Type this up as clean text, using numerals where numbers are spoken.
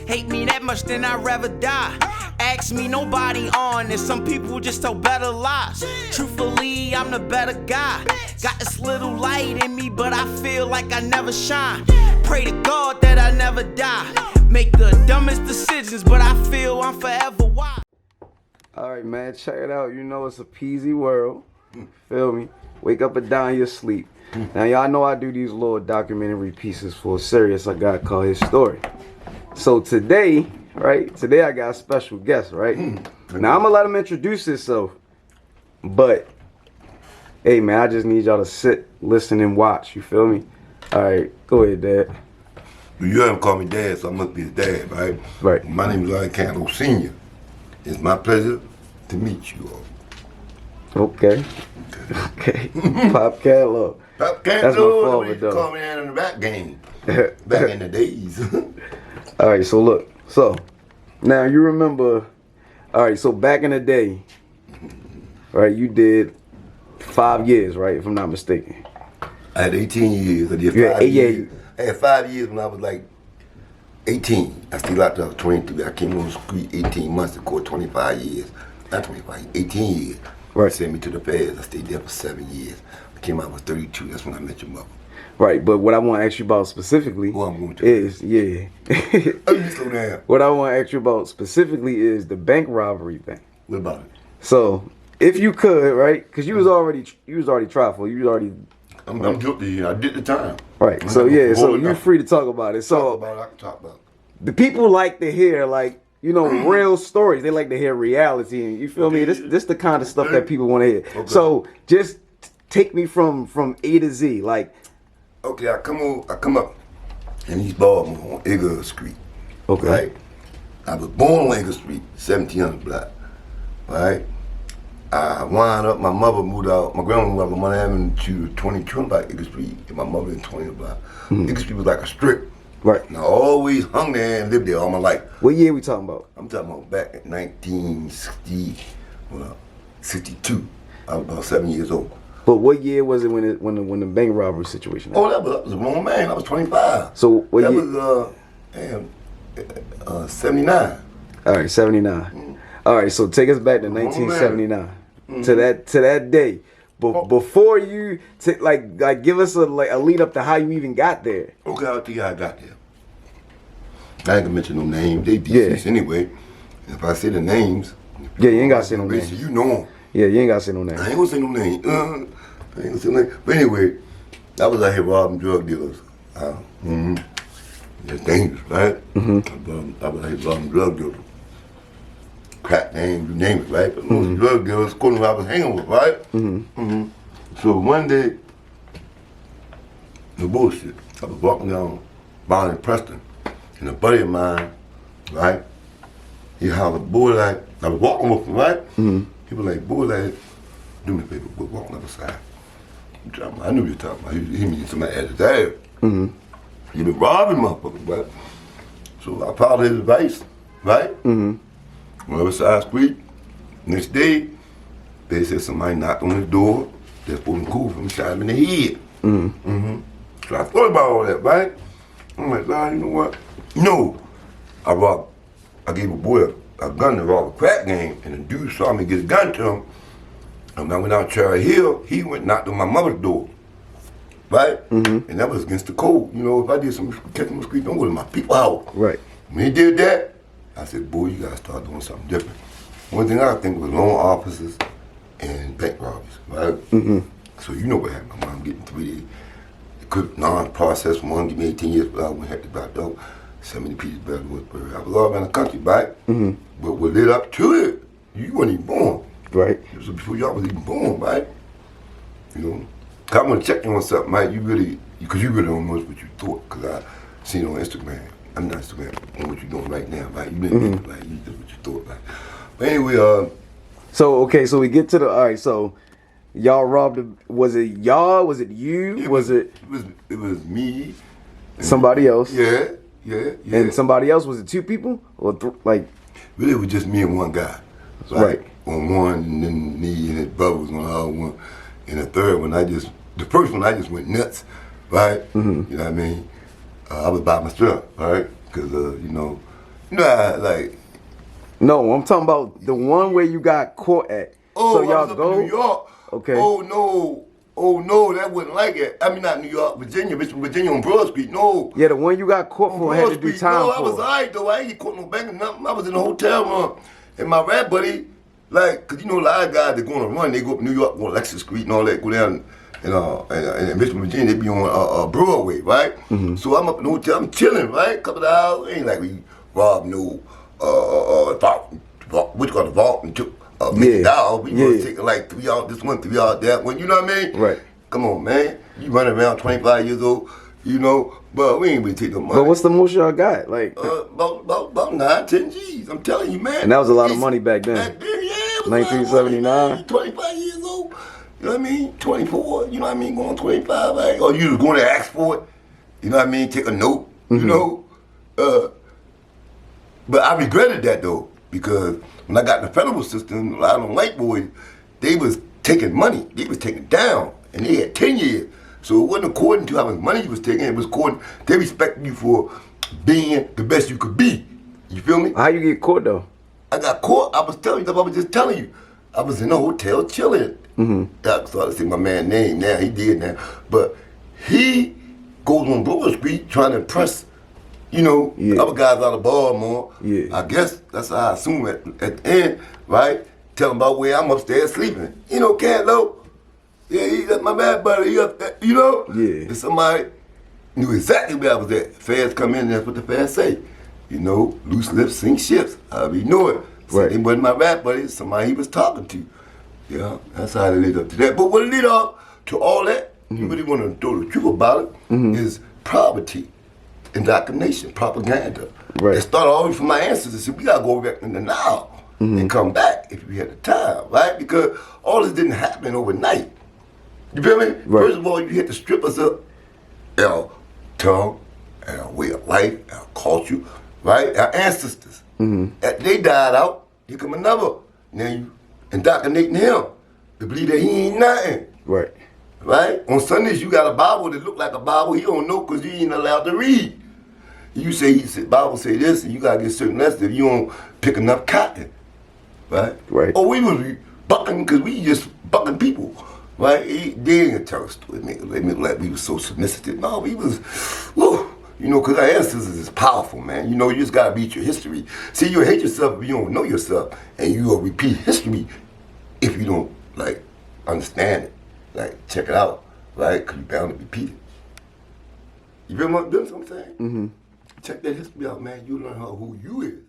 hate me that much, then I'd rather die. Ask me, nobody honest. Some people just tell better lies. Truthfully, I'm the better guy. Got this little light in me, but I feel like I never shine. Pray to God that I never die. Make the dumbest decisions, but I feel I'm forever wise. Alright, man, check it out. You know it's a peasy world. Feel me? Wake up and down your sleep. Now, y'all know I do these little documentary pieces for a series I got called His Story. So today, right? Today I got a special guest, right? Now, I'm going to let him introduce himself. But, hey, man, I just need y'all to sit, listen, and watch. You feel me? Alright, go ahead, Dad. You haven't called me Dad, so I must be his dad, right? Right. My name is Cantlow Sr. It's my pleasure to meet you all. Okay. Okay. Pop Cantlow. Pop Cantlow, That's my father, they though. call me that in the back game. Back in the days. Alright, so look. So, now you remember, alright, so back in the day, right, you did 5 years, right, if I'm not mistaken. I had 18 years. I did You had 5 8 years. I had 5 years when I was like 18. I still out there, I was 23. I came on the street 18 months to court 25 years. Not 25, 18 years. Right. They sent me to the feds. I stayed there for 7 years. I came out with 32. That's when I met your mother. Right, but what I want to ask you about specifically Well, I'm going to. is, yeah. Oh, you slow down. What I want to ask you about specifically is the bank robbery thing. What about it? So, if you could, right, because you was already tried for, you was already, I'm guilty. I did the time. right. So yeah, so you're free to talk about it. Talk So about it, I can talk about it. the people like to hear, like, you know, real stories. They like to hear reality, and you feel me? This the kind of stuff that people want to hear. Okay. So just take me from A to Z, like. Okay, I come up in East Baltimore on Edgar Street. Okay. Right? I was born on Edgar Street, 1700 block. Right? I wound up, my mother moved out, my grandma moved out from Miami to 22 block Edgar Street, and my mother in 20 block. Edgar Street was like a strip. Right. And I always hung there and lived there all my life. What year we talking about? I'm talking about back in 1962. I was about 7 years old. But what year was it when the bank robbery situation happened? Oh, that was a grown man. I was 25. So what That year? was 79. All right, 79. All right, so take us back to 1979 to that day. But before you like give us a lead up to how you even got there. Okay, I'll tell you how I got there. I ain't gonna mention no names. They deceased anyway. If I say the names, Yeah, you ain't gotta say no names. You know them. Yeah, you ain't gotta say no names. I ain't gonna say no names. I ain't gonna say no names. But anyway, I was out here robbing drug dealers. It's dangerous, right? I was out here robbing drug dealers. Crack names, you name it, right? But most drug dealers, according to who I was hanging with, right? So one day, no bullshit, I was walking down Bond and Preston, and a buddy of mine, right? He hollered, boy, like, I was walking with him, right? He was like, boy, like, do me a favor, we're walking up the side. I knew what you were talking about. He means somebody at his ass. He been robbing motherfuckers, right? So I followed his advice, right? Went up side street. Next day, they said somebody knocked on his door. They're supposed to cool for me, shot him in the head. So I thought about all that, right? I'm like, nah, you know what? No, I gave a boy a gun to rob a crack game, and the dude saw me get a gun to him. And when I went out Cherry Hill, he went and knocked on my mother's door, right? And that was against the code. You know, if I did some catching the street, don't go to my people house. Right. When he did that, I said, boy, you gotta start doing something different. One thing I think was loan officers and bank robberies, right? So you know what happened. My mom getting 3 days. Could non-process one, give me 18 years, but I went had to back up. 70 pieces better than Westbury. I was all around the country, right? But what led up to it, you weren't even born. Right. It was before y'all was even born, right? You know, I want to check you on something, right? Because you really don't know what you thought, because I seen on Instagram. I'm not Instagram on what you're doing right now, right? You didn't like you did what you thought, right? But anyway, So okay, so we get to the alright, so y'all robbed was it y'all? Was it you? it was it was me. somebody else? Yeah. And somebody else, was it 2 people? Or like Really, it was just me and one guy. Right. On one, and then me and his brother was on the other one. And the third one, the first one, I just went nuts, right? You know what I mean? I was by myself, right? Because, you know, Nah, like. No, I'm talking about the one where you got caught at. Oh, so I y'all was up go. in New York. Okay. Oh no, that wasn't like it. I mean, not New York, Virginia, Richmond, Virginia on Broad Street. No. Yeah, the one you got caught On for had Broad to do Street. time No, for. I was alright though. I ain't get caught no bank or nothing. I was in a hotel room, and my rap buddy, like, cause you know a lot of guys that go on a run, they go up New York, go on Lexus Street and all that, go down in Richmond, Virginia, they be on Broadway, right? Mm-hmm. So I'm up in the hotel, I'm chilling, right? Couple of hours, ain't like we robbed no vault, what you call the vault and took $1 million. We was taking like 3 out this one, 3 out that one. You know what I mean? Right. Come on, man. You running around 25 years old, you know, but we ain't really take no money. But what's the most y'all got? Like about 9, 10 G's. I'm telling you, man. And that was a lot of money back then. Back then, yeah. It was 1979. 25 years old. You know what I mean? 24. You know what I mean? Going 25. Like, or you was going to ask for it. You know what I mean? Take a note. You know. But I regretted that though, because when I got in the federal system, a lot of them white boys, they was taking money. They was taking down, and they had 10 years. So it wasn't according to how much money you was taking. It was according, they respected you for being the best you could be. You feel me? How you get caught though? I got caught. I was telling you, I was just telling you. I was in a hotel chilling. I started to say my man's name now. He did now. But he goes on Broad Street trying to impress, you know, other guys out of Baltimore. Yeah. I guess that's how I assume at the end, right? Tell him about where I'm upstairs sleeping. You know, Cantlow. Yeah, that's my bad buddy. He up there, you know? Yeah. And somebody knew exactly where I was at. Feds come in, that's what the feds say. You know, loose lips sink ships. I already knew it. So Right. it wasn't my rap buddy, somebody he was talking to. Yeah, that's how they lead up to that. But what lead up to all that, you really want to know the truth about it, is poverty, indoctrination, propaganda. Right. It started all the way from my ancestors. So we got to go back in the now and come back if we had the time, right? Because all this didn't happen overnight. You feel me? Right. First of all, you had to strip us up our tongue, our way of life, our culture, right? Our ancestors. After they died out, here come another. Now you indoctrinating him to believe that he ain't nothing. Right. Right? On Sundays, you got a Bible that look like a Bible. He don't know because you ain't allowed to read. You say, Bible say this, and you got to get certain lessons if you don't pick enough cotton. Right? Right. Or we was bucking because we just bucking people. Right? They ain't gonna tell us to make like we was so submissive. No, we was, whew, you know, because our ancestors is powerful, man. You know, you just got to beat your history. See, you'll hate yourself if you don't know yourself, and you will repeat history if you don't, like, understand it. Like, check it out, right? Because you're bound to repeat it. You feel what I'm saying? Check that history out, man. You learn who you is.